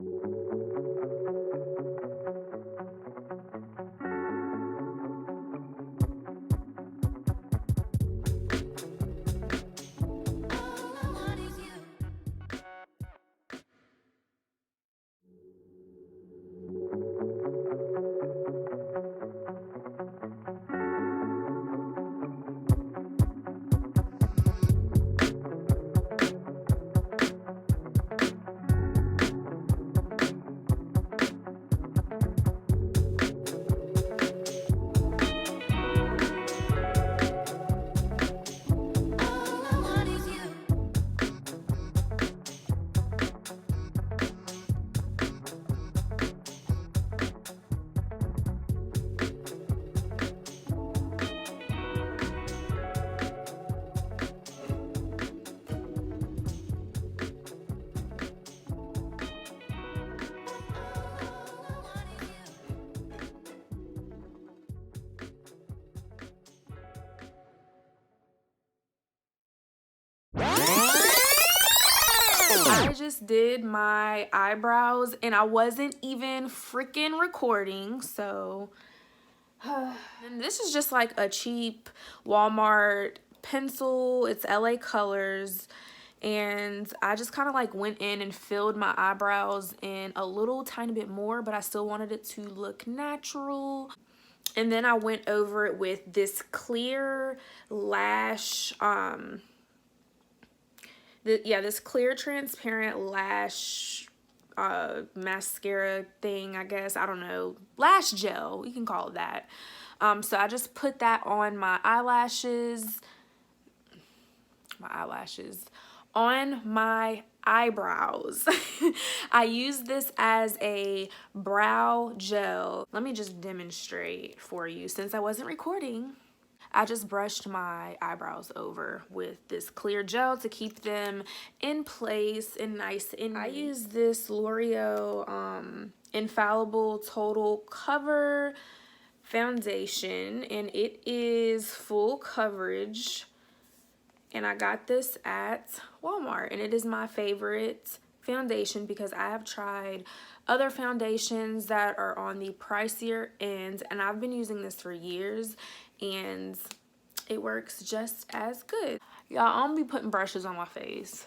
I just did my eyebrows and I wasn't even freaking recording, so and this is just like a cheap Walmart pencil. It's LA Colors, and I just kind of like went in and filled my eyebrows in a little tiny bit more, but I still wanted it to look natural. And then I went over it with this clear lash this clear transparent lash mascara thing, I guess. I don't know, lash gel, you can call it that. So I just put that on my eyelashes on my eyebrows. I use this as a brow gel. Let me just demonstrate for you since I wasn't recording. I just brushed my eyebrows over with this clear gel to keep them in place and nice and neat. I use this L'Oreal Infallible Total Cover foundation, and it is full coverage, and I got this at Walmart, and it is my favorite foundation because I have tried other foundations that are on the pricier end, and I've been using this for years and it works just as good. Y'all, I'm gonna be putting brushes on my face.